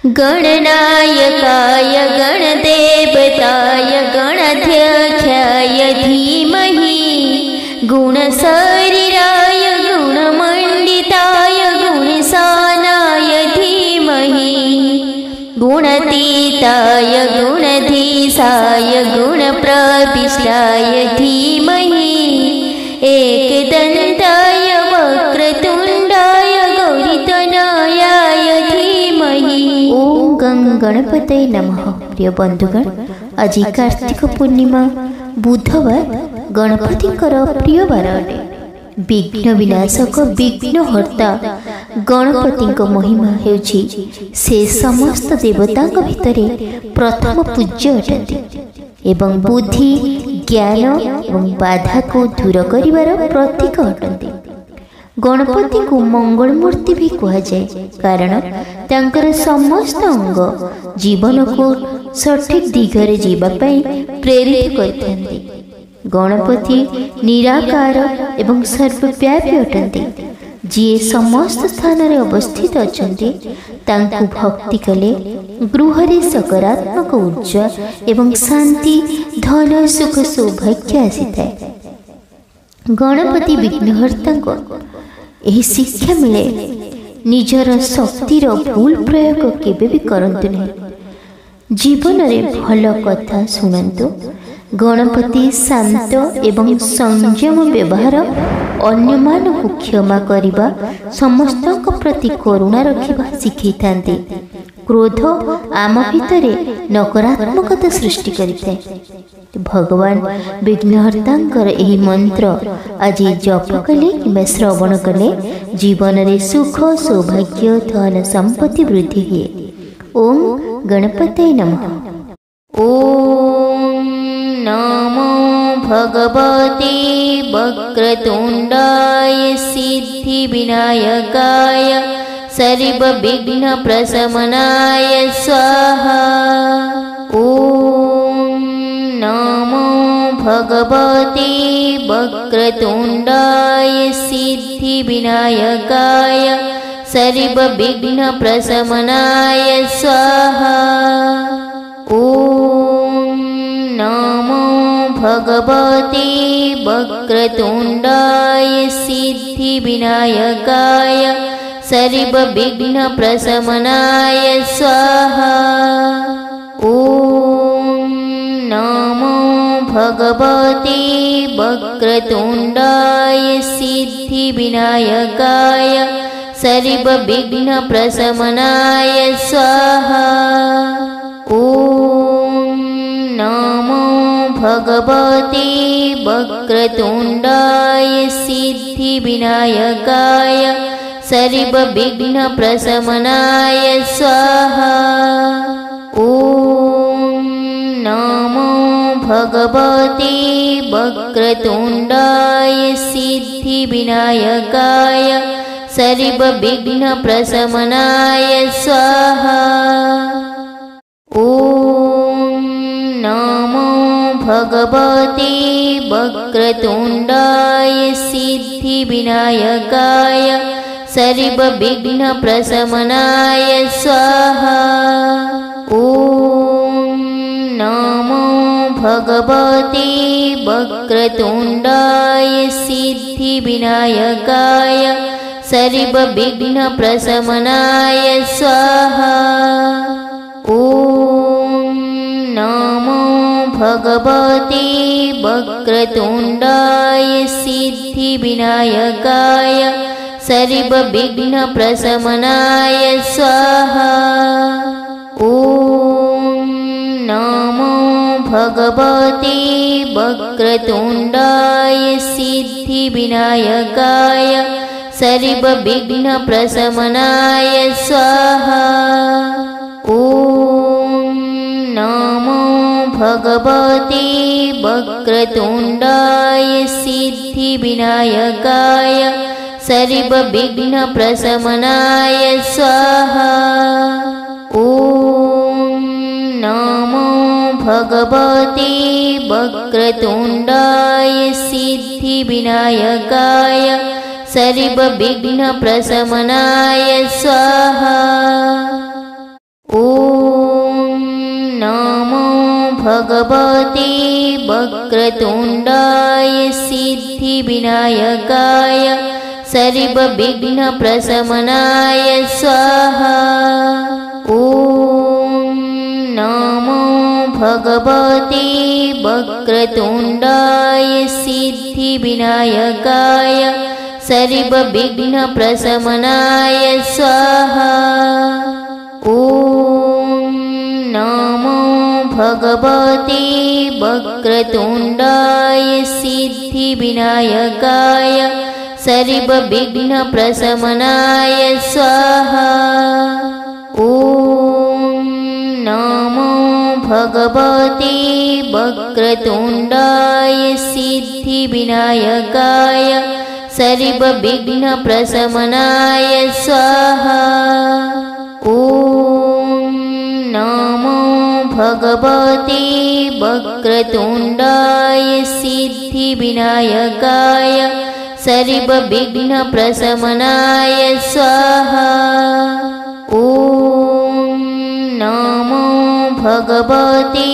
गणनायकाय गणदेवताय गणाध्यक्षाय धीमहि गुणशरीराय गुणमण्डिताय गुणसानाय धीमहि गुणातीताय गुणाधीशाय गुणप्रविष्टाय धीमहि एकदन्ताय वक्रतुण्डाय गौरीतनयाय धीमहि। ओम गं गणपतये नमः। प्रिय बंधुगण, आज कार्तिक पूर्णिमा बुधवार गणपतिंकर प्रिय बार अटे। विघ्न विनाशक विघ्नहर्ता गणपतिंक महिमा हेउछि से समस्त देवतांक भितरे प्रथम पूज्य अटंती एवं बुद्धि ज्ञान एवं बाधा को दूर करिवार प्रतीक अटंती। गणपति को मंगल मूर्ति भी कहा जाए, कारण तांकर समस्त अंग जीवन को सठिक दिगरे जीवा पई प्रेरित करथांती। गणपति निराकार एवं सर्वव्यापी अटंती। जी समस्त स्थान रे अवस्थित अछंती तांकु भक्ति कले गृहरे सकारात्मक ऊर्जा एवं शांति धन सुख सौभाग्य आसीଥାଏ। गणपति विघ्नहर्ता को यही शिक्षा मिले निजर शक्तिर भूल प्रयोग केबे भी करंतु नहीं। जीवन रे भल कथा सुनंतु। गणपति शांत एवं संयम व्यवहार, अन्यमान को क्षमा करिबा, समस्त प्रति करुणा रखिबा शिखैथांती। क्रोध आम भितरे नकारात्मकता सृष्टि करिଥାଏ। भगवान विघ्नहर्तांकर एही मंत्र आज जप कले कि श्रवण कले जीवन रे सुख सौभाग्य धन संपत्ति वृद्धि हुए। ओम गणपतये नमः। ओम नमो भगवते वक्रतुण्डाय सिद्धिविनायकाय सर्वविघ्नप्रशमनाय स्वाहा। ओम नमो भगवते वक्रतुण्डाय सिद्धिविनायकाय सर्वविघ्नप्रशमनाय स्वाहा। ओम नमो भगवते वक्रतुण्डाय सिद्धिविनायकाय सर्वविघ्नप्रशमनाय स्वाहा। ओम नमो भगवते वक्रतुण्डाय सिद्धिविनायकाय सर्वविघ्नप्रशमनाय स्वाहा। ओम नमो भगवते वक्रतुण्डाय सिद्धिविनायकाय सर्वविघ्नप्रशमनाय स्वाहा। ओम नमो भगवते वक्रतुण्डाय सिद्धिविनायकाय सर्वविघ्नप्रशमनाय स्वाहा। ओम नमो भगवते वक्रतुण्डाय सिद्धिविनायकाय सर्वविघ्नप्रशमनाय स्वाहा। ओम नमो भगवते वक्रतुण्डाय सिद्धिविनायकाय सर्वविघ्नप्रशमनाय स्वाहा। ओम नमो भगवते वक्रतुण्डाय सिद्धिविनायकाय सर्वविघ्नप्रशमनाय स्वाहा। ओम नमो भगवते वक्रतुण्डाय सिद्धिविनायकाय सर्वविघ्नप्रशमनाय स्वाहा। ओम नमो भगवते वक्रतुण्डाय सिद्धिविनायकाय सर्वविघ्नप्रशमनाय स्वाहा। ओम नमो भगवते वक्रतुण्डाय सिद्धिविनायकाय सर्वविघ्नप्रशमनाय स्वाहा। भगवते वक्रतुण्डाय सिद्धिविनायकाय सर्वविघ्नप्रशमनाय स्वाहा। ॐ नमो भगवते वक्रतुण्डाय सिद्धिविनायकाय सर्वविघ्नप्रशमनाय स्वाहा। ॐ नमो भगवते वक्रतुण्डाय सिद्धिविनायकाय सर्वविघ्नप्रशमनाय स्वाहा। ॐ नमो भगवते वक्रतुण्डाय सिद्धिविनायकाय सर्वविघ्नप्रशमनाय स्वाहा। ॐ नमो भगवते वक्रतुण्डाय सिद्धिविनायकाय सर्वविघ्नप्रशमनाय स्वाहा। ॐ नमो भगवते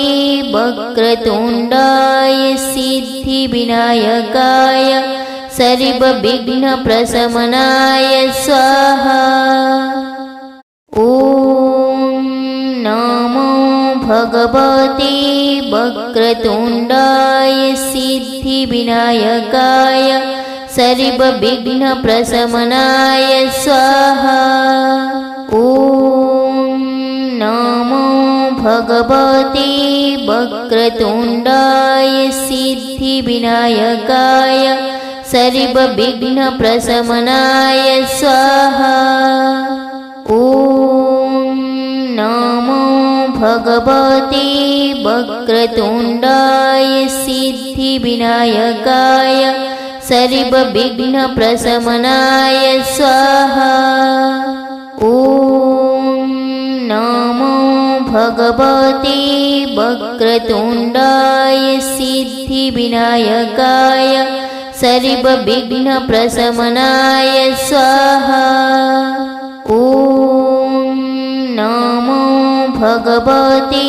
वक्रतुण्डाय सिद्धिविनायकाय सर्वविघ्नप्रशमनाय स्वाहा। ॐ नमो भगवते वक्रतुण्डाय सिद्धिविनायकाय सर्वविघ्नप्रशमनाय स्वाहा। ॐ नमो भगवते वक्रतुण्डाय सिद्धिविनायकाय सर्वविघ्नप्रशमनाय स्वाहा। ॐ नमो भगवते वक्रतुण्डाय सिद्धिविनायकाय सर्वविघ्नप्रशमनाय स्वाहा। ॐ नमो भगवते वक्रतुण्डाय सिद्धिविनायकाय सर्वविघ्नप्रशमनाय स्वाहा। ॐ नमो भगवते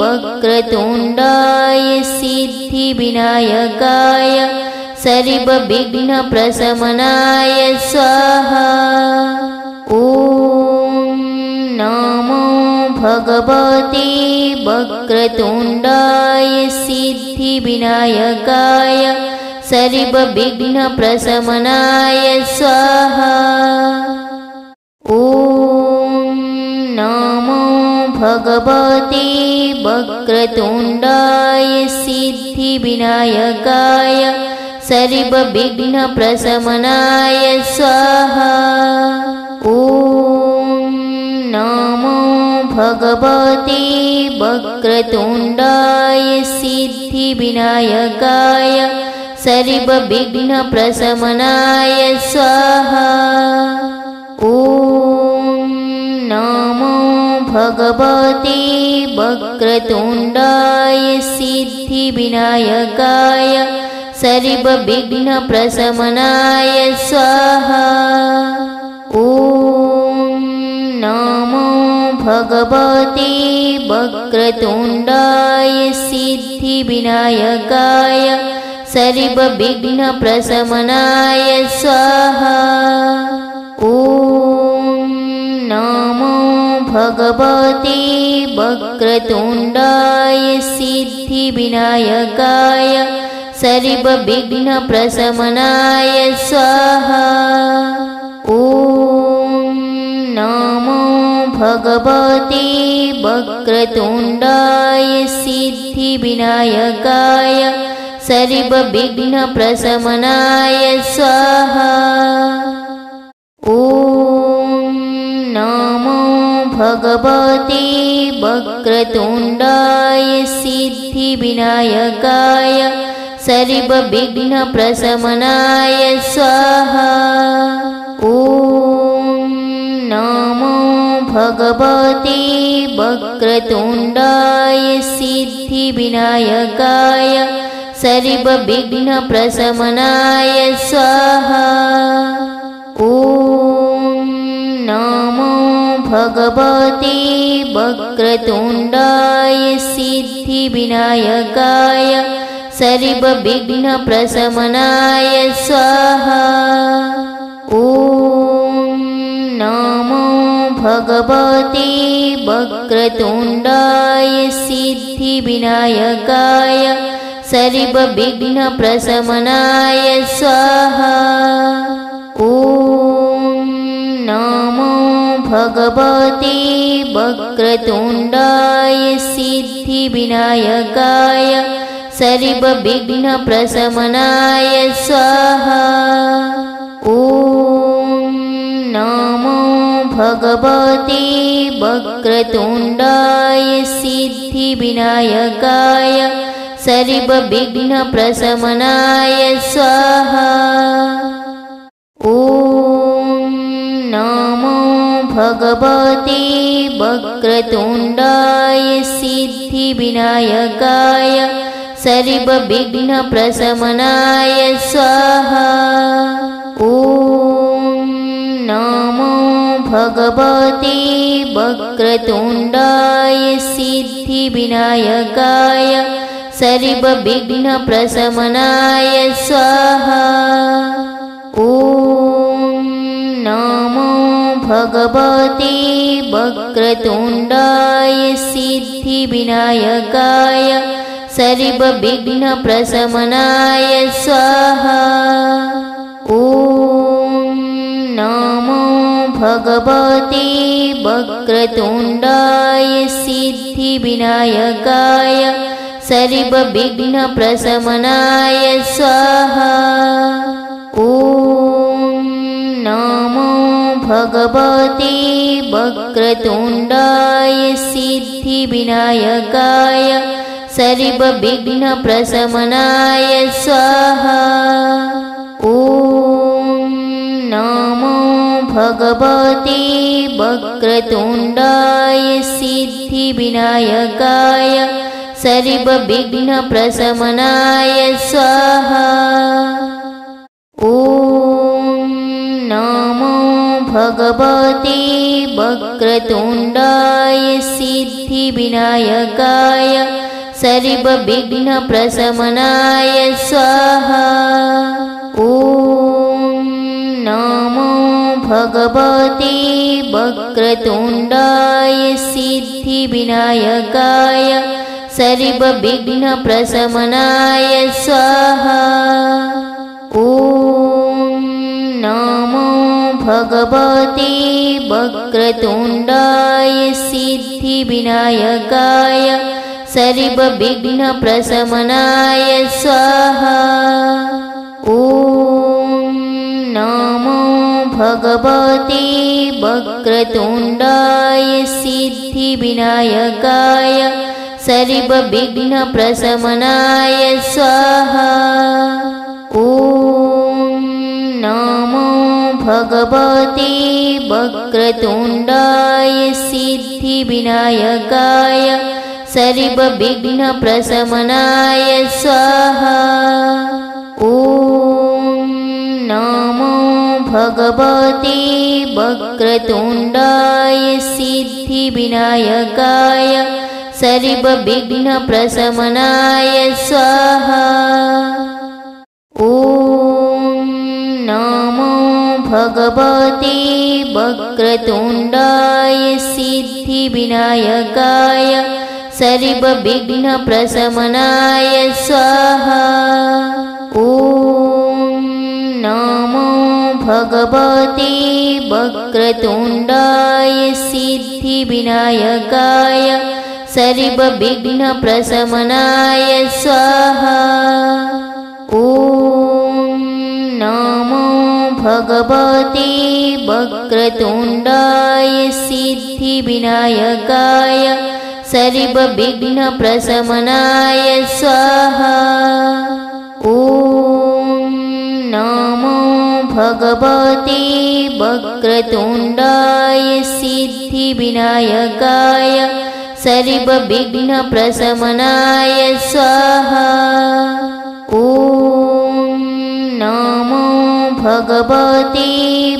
वक्रतुण्डाय सिद्धिविनायकाय सर्वविघ्नप्रशमनाय स्वाहा। ॐ नमो भगवते वक्रतुण्डाय सिद्धिविनायकाय सर्वविघ्नप्रशमनाय स्वाहा। ॐ नमो भगवते वक्रतुण्डाय सिद्धिविनायकाय सर्वविघ्नप्रशमनाय स्वाहा। ॐ नमो भगवते वक्रतुण्डाय सिद्धिविनायकाय सर्वविघ्नप्रशमनाय स्वाहा। ॐ नमो भगवते वक्रतुण्डाय सिद्धिविनायकाय सर्वविघ्नप्रशमनाय स्वाहा। ॐ नमो भगवते वक्रतुण्डाय सिद्धिविनायकाय सर्वविघ्नप्रशमनाय स्वाहा। ॐ नमो भगवते वक्रतुण्डाय सिद्धिविनायकाय सर्वविघ्नप्रशमनाय स्वाहा। ॐ नमो भगवते वक्रतुण्डाय सिद्धिविनायकाय सर्वविघ्नप्रशमनाय स्वाहा। ॐ नमो भगवते वक्रतुण्डाय सिद्धिविनायकाय सर्वविघ्नप्रशमनाय स्वाहा। ॐ नमो भगवते वक्रतुण्डाय सिद्धिविनायकाय सर्वविघ्नप्रशमनाय स्वाहा। ॐ नमो भगवते वक्रतुण्डाय सिद्धिविनायकाय सर्वविघ्नप्रशमनाय स्वाहा। ॐ नमो भगवते वक्रतुण्डाय सिद्धिविनायकाय सर्वविघ्नप्रशमनाय स्वाहा। ॐ नमो भगवते वक्रतुण्डाय सिद्धिविनायकाय सर्वविघ्नप्रशमनाय स्वाहा। ॐ नमो भगवते वक्रतुण्डाय सिद्धिविनायकाय सर्वविघ्नप्रशमनाय स्वाहा। ॐ नमो भगवते वक्रतुण्डाय सिद्धिविनायकाय सर्वविघ्नप्रशमनाय स्वाहा। ॐ नमो भगवते वक्रतुण्डाय सिद्धिविनायकाय सर्वविघ्नप्रशमनाय स्वाहा। ॐ नमो भगवते वक्रतुण्डाय सिद्धिविनायकाय सर्वविघ्नप्रशमनाय स्वाहा। ॐ नमो भगवते वक्रतुण्डाय सिद्धिविनायकाय सर्वविघ्नप्रशमनाय स्वाहा। ॐ नमो भगवते वक्रतुण्डाय सिद्धिविनायकाय सर्वविघ्नप्रशमनाय स्वाहा। ॐ नमो भगवते वक्रतुण्डाय सिद्धिविनायकाय सर्वविघ्नप्रशमनाय स्वाहा। ॐ नमो भगवते वक्रतुण्डाय सिद्धिविनायकाय सर्वविघ्नप्रशमनाय स्वाहा। ॐ नमो भगवते वक्रतुण्डाय सिद्धिविनायकाय सर्वविघ्नप्रशमनाय स्वाहा। ॐ नमो भगवते वक्रतुण्डाय सिद्धिविनायकाय सर्वविघ्नप्रशमनाय स्वाहा। ॐ नमो भगवते वक्रतुण्डाय सिद्धिविनायकाय सर्वविघ्नप्रशमनाय स्वाहा। ॐ नमो भगवते वक्रतुण्डाय सिद्धिविनायकाय सर्वविघ्नप्रशमनाय स्वाहा। ॐ नमो भगवते वक्रतुण्डाय सिद्धिविनायकाय सर्वविघ्नप्रशमनाय स्वाहा। ॐ नमो भगवते वक्रतुण्डाय सिद्धिविनायकाय सर्वविघ्नप्रशमनाय स्वाहा। ॐ नमो भगवते वक्रतुण्डाय सिद्धिविनायकाय सर्वविघ्नप्रशमनाय स्वाहा। ॐ नमो भगवते वक्रतुण्डाय सिद्धिविनायकाय सर्वविघ्नप्रशमनाय स्वाहा। ॐ नमो भगवते वक्रतुण्डाय सिद्धिविनायकाय सर्वविघ्नप्रशमनाय स्वाहा। ॐ नमो भगवते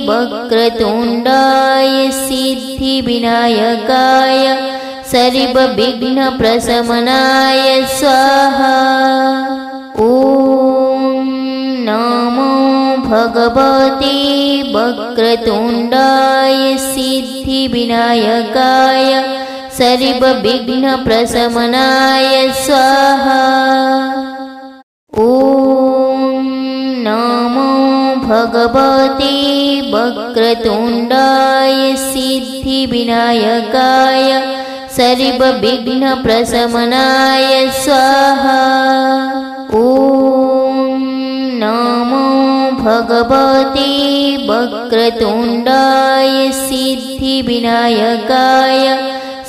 वक्रतुण्डाय सिद्धिविनायकाय सर्वविघ्नप्रशमनाय स्वाहा। ॐ नमो भगवते वक्रतुण्डाय सिद्धिविनायकाय सर्वविघ्नप्रशमनाय स्वाहा। ॐ नमो भगवते वक्रतुण्डाय सिद्धिविनायकाय सर्वविघ्नप्रशमनाय स्वाहा। ॐ नमो भगवते वक्रतुण्डाय सिद्धिविनायकाय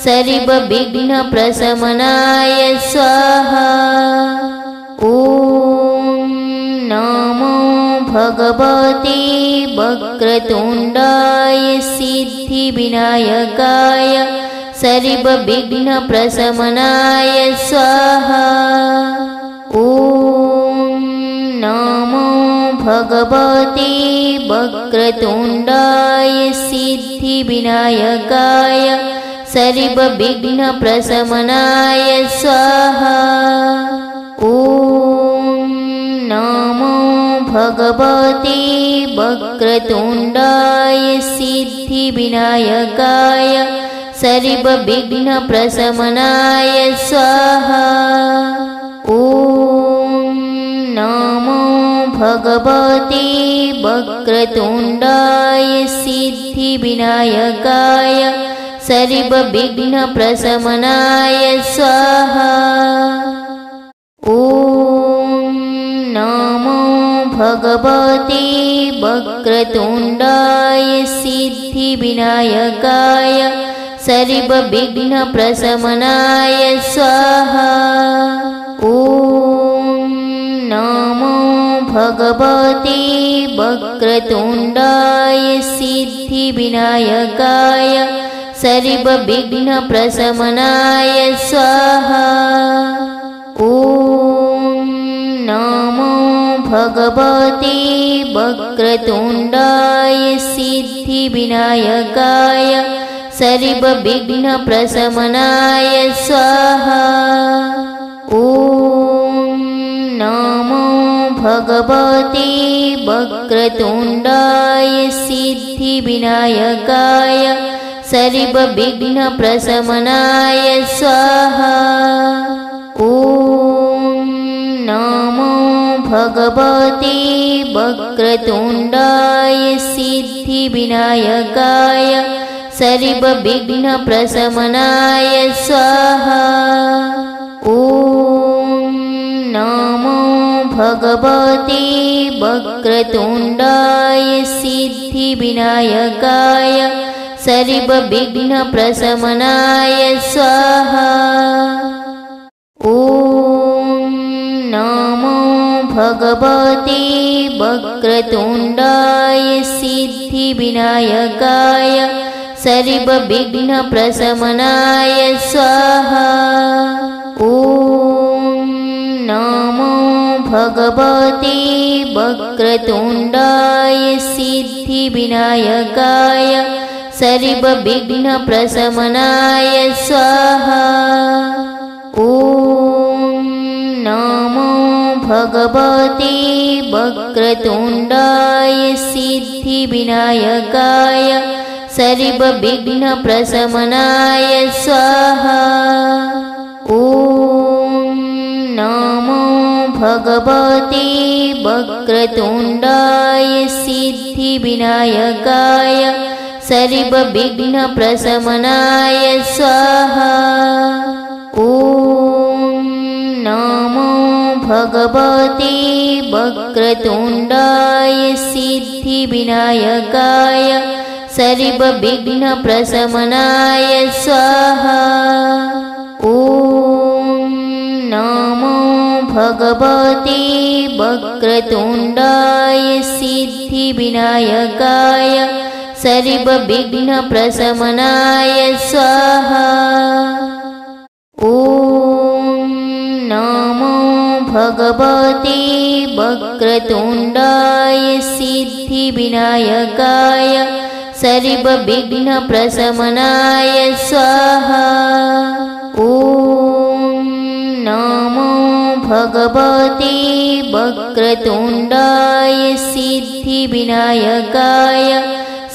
सर्वविघ्नप्रशमनाय स्वाहा। ॐ नमो भगवते वक्रतुण्डाय सिद्धिविनायकाय सर्वविघ्नप्रशमनाय स्वाहा। ॐ नमो भगवते वक्रतुण्डाय सिद्धिविनायकाय सर्वविघ्नप्रशमनाय स्वाहा। ॐ नमो भगवते वक्रतुण्डाय सिद्धिविनायकाय सर्वविघ्नप्रशमनाय स्वाहा। ॐ नमो भगवते वक्रतुण्डाय सिद्धिविनायकाय सर्वविघ्नप्रशमनाय स्वाहा। ॐ नमो भगवते वक्रतुण्डाय सिद्धिविनायकाय सर्वविघ्नप्रशमनाय स्वाहा। ॐ नमो भगवते वक्रतुण्डाय सिद्धिविनायकाय सर्वविघ्नप्रशमनाय स्वाहा। ॐ नमो भगवते वक्रतुण्डाय सिद्धिविनायकाय सर्वविघ्नप्रशमनाय स्वाहा। ॐ नमो भगवते वक्रतुण्डाय सिद्धिविनायकाय सर्वविघ्नप्रशमनाय स्वाहा। ॐ नमो भगवते वक्रतुण्डाय सिद्धिविनायकाय सर्वविघ्नप्रशमनाय स्वाहा। ॐ नमो भगवते वक्रतुण्डाय सिद्धिविनायकाय सर्वविघ्नप्रशमनाय स्वाहा। ॐ नमो भगवते वक्रतुण्डाय सिद्धिविनायकाय सर्वविघ्नप्रशमनाय स्वाहा। ॐ नमो भगवते वक्रतुण्डाय सिद्धिविनायकाय सर्वविघ्नप्रशमनाय स्वाहा। ॐ नमो भगवते वक्रतुण्डाय सिद्धिविनायकाय सर्वविघ्नप्रशमनाय स्वाहा। ॐ नमो भगवते वक्रतुण्डाय सिद्धिविनायकाय सर्वविघ्नप्रशमनाय स्वाहा। ॐ नमो भगवते वक्रतुण्डाय सिद्धिविनायकाय सर्वविघ्नप्रशमनाय स्वाहा। ॐ नमो भगवते वक्रतुण्डाय सिद्धिविनायकाय सर्वविघ्नप्रशमनाय स्वाहा। ॐ नमो भगवते वक्रतुण्डाय सिद्धिविनायकाय सर्वविघ्नप्रशमनाय स्वाहा। ॐ नमो भगवते वक्रतुण्डाय सिद्धिविनायकाय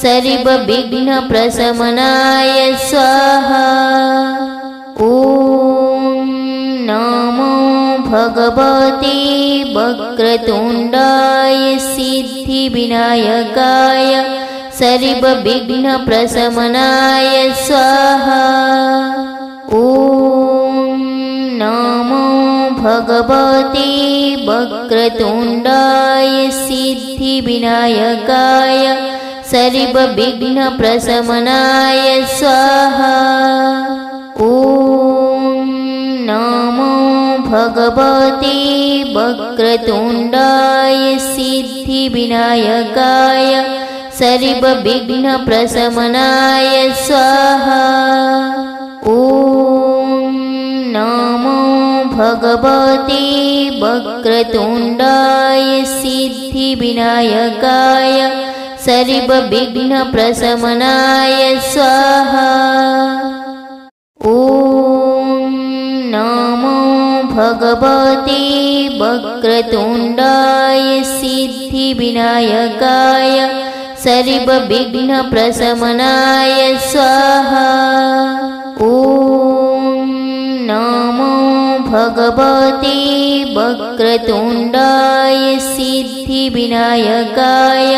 सर्वविघ्नप्रशमनाय स्वाहा। ॐ नमो भगवते वक्रतुण्डाय सिद्धिविनायकाय सर्वविघ्नप्रशमनाय स्वाहा। ॐ नमो भगवते वक्रतुण्डाय सिद्धिविनायकाय सर्वविघ्नप्रशमनाय स्वाहा। ॐ नमो भगवते वक्रतुण्डाय सिद्धिविनायकाय सर्वविघ्नप्रशमनाय स्वाहा। ॐ नमो भगवते वक्रतुण्डाय सिद्धिविनायकाय सर्वविघ्नप्रशमनाय स्वाहा। ॐ नमो भगवते वक्रतुण्डाय सिद्धिविनायकाय सर्वविघ्नप्रशमनाय स्वाहा। ॐ नमो भगवते वक्रतुण्डाय सिद्धिविनायकाय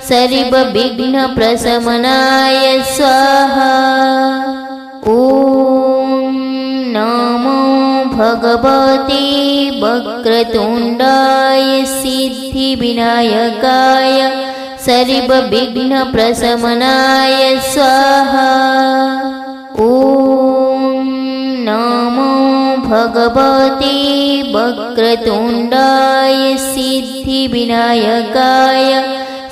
सर्वविघ्नप्रशमनाय स्वाहा। ॐ नमो भगवते वक्रतुण्डाय सिद्धिविनायकाय सर्वविघ्नप्रशमनाय स्वाहा। ॐ नमो भगवते वक्रतुण्डाय सिद्धिविनायकाय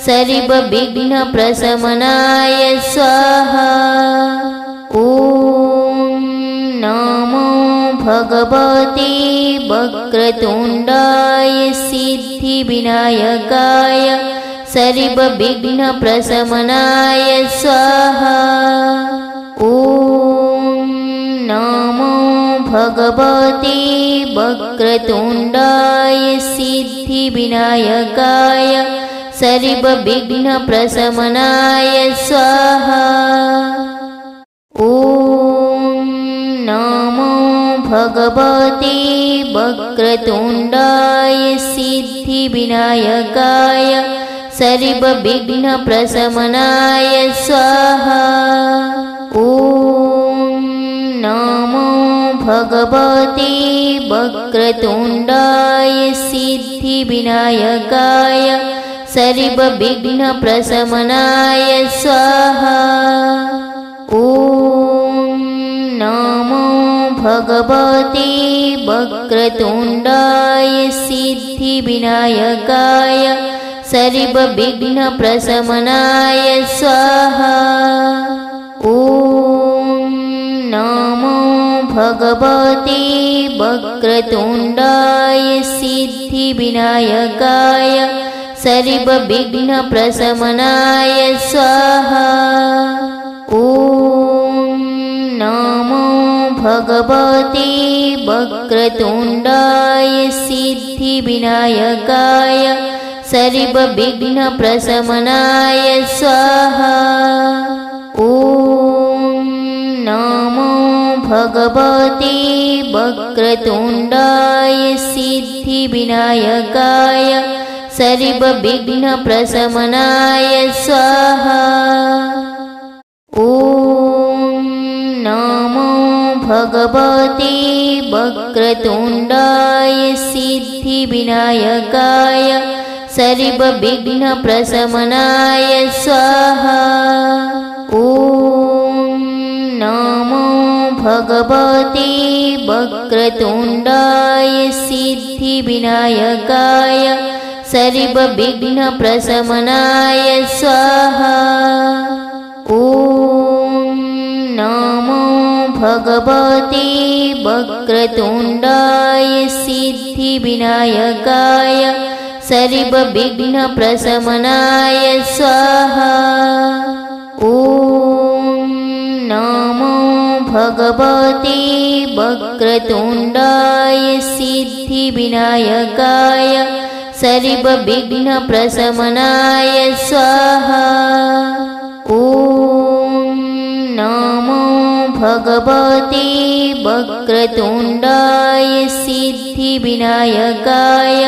सर्वविघ्नप्रशमनाय स्वाहा। ॐ नमो भगवते वक्रतुण्डाय सिद्धिविनायकाय सर्वविघ्नप्रशमनाय स्वाहा। ॐ नमो भगवते वक्रतुण्डाय सिद्धिविनायकाय सर्वविघ्नप्रशमनाय स्वाहा। ॐ नमो भगवते वक्रतुण्डाय सिद्धिविनायकाय सर्वविघ्नप्रशमनाय स्वाहा। ॐ नमो भगवते वक्रतुण्डाय सिद्धिविनायकाय सर्वविघ्नप्रशमनाय स्वाहा। ॐ नमो भगवते वक्रतुण्डाय सिद्धिविनायकाय सर्वविघ्नप्रशमनाय स्वाहा। ॐ नमो भगवते वक्रतुण्डाय सिद्धिविनायकाय सर्वविघ्नप्रशमनाय स्वाहा। ॐ नमो भगवते वक्रतुण्डाय सिद्धिविनायकाय सर्वविघ्नप्रशमनाय स्वाहा। ॐ नमो भगवते वक्रतुण्डाय सिद्धिविनायकाय सर्वविघ्नप्रशमनाय स्वाहा। ॐ नमो भगवते वक्रतुण्डाय सिद्धिविनायकाय सर्वविघ्नप्रशमनाय स्वाहा। ॐ नमो भगवते वक्रतुण्डाय सिद्धिविनायकाय सर्वविघ्नप्रशमनाय स्वाहा। ॐ नमो भगवते वक्रतुण्डाय सिद्धिविनायकाय सर्वविघ्नप्रशमनाय स्वाहा। ॐ नमो भगवते वक्रतुण्डाय सिद्धिविनायकाय सर्वविघ्नप्रशमनाय स्वाहा। ॐ नमो भगवते वक्रतुण्डाय सिद्धिविनायकाय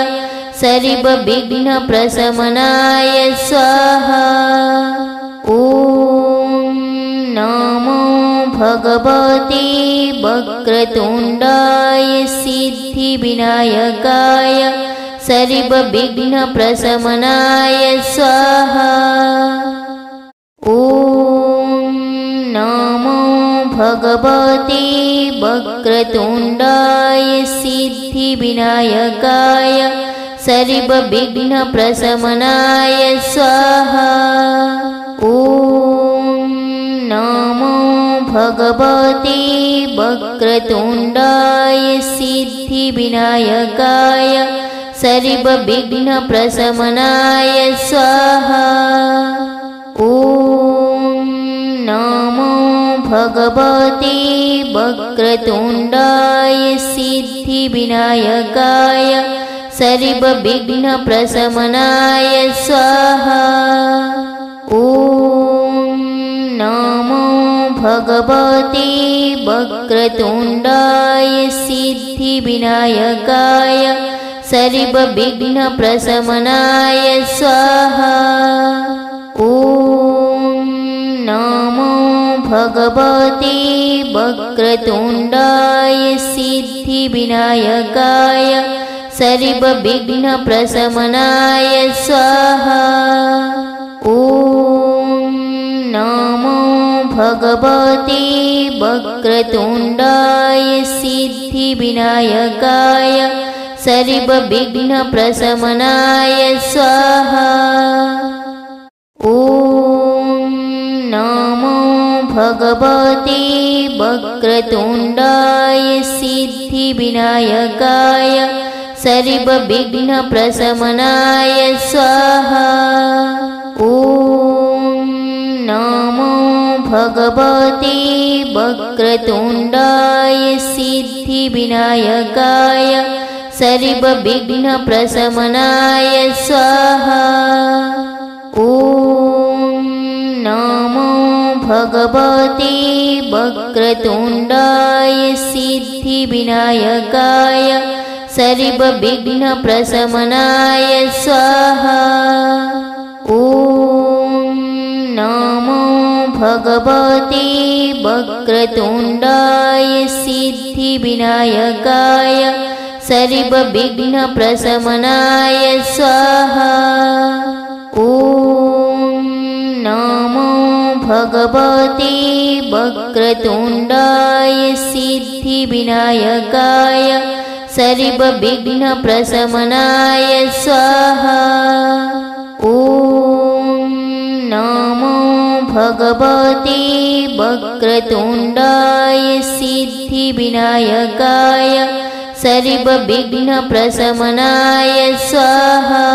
सर्वविघ्नप्रशमनाय स्वाहा। ॐ नमो भगवते वक्रतुण्डाय सिद्धिविनायकाय सर्वविघ्नप्रशमनाय स्वाहा। ॐ नमो भगवते वक्रतुण्डाय सिद्धिविनायकाय सर्वविघ्नप्रशमनाय स्वाहा। ॐ नमो भगवते वक्रतुण्डाय सिद्धिविनायकाय सर्वविघ्नप्रशमनाय स्वाहा। ॐ नमो भगवते वक्रतुण्डाय सिद्धिविनायकाय सर्वविघ्नप्रशमनाय स्वाहा। ॐ नमो भगवते वक्रतुण्डाय सिद्धिविनायकाय सर्वविघ्नप्रशमनाय स्वाहा। ॐ नमो भगवते वक्रतुण्डाय सिद्धिविनायकाय सर्वविघ्नप्रशमनाय स्वाहा। ॐ नमो भगवते वक्रतुण्डाय सिद्धिविनायकाय सर्वविघ्नप्रशमनाय स्वाहा। ॐ नमो भगवते वक्रतुण्डाय सिद्धिविनायकाय सर्वविघ्नप्रशमनाय स्वाहा। ॐ नमो भगवते वक्रतुण्डाय सिद्धिविनायकाय सर्वविघ्नप्रशमनाय स्वाहा। ॐ नमो भगवते वक्रतुण्डाय सिद्धिविनायकाय सर्वविघ्नप्रशमनाय स्वाहा। ॐ नमो भगवते वक्रतुण्डाय सिद्धिविनायकाय सर्वविघ्नप्रशमनाय स्वाहा। ॐ नमो भगवते वक्रतुण्डाय सिद्धिविनायकाय सर्वविघ्नप्रशमनाय स्वाहा। ॐ नमो भगवते वक्रतुण्डाय सिद्धिविनायकाय सर्वविघ्नप्रशमनाय स्वाहा।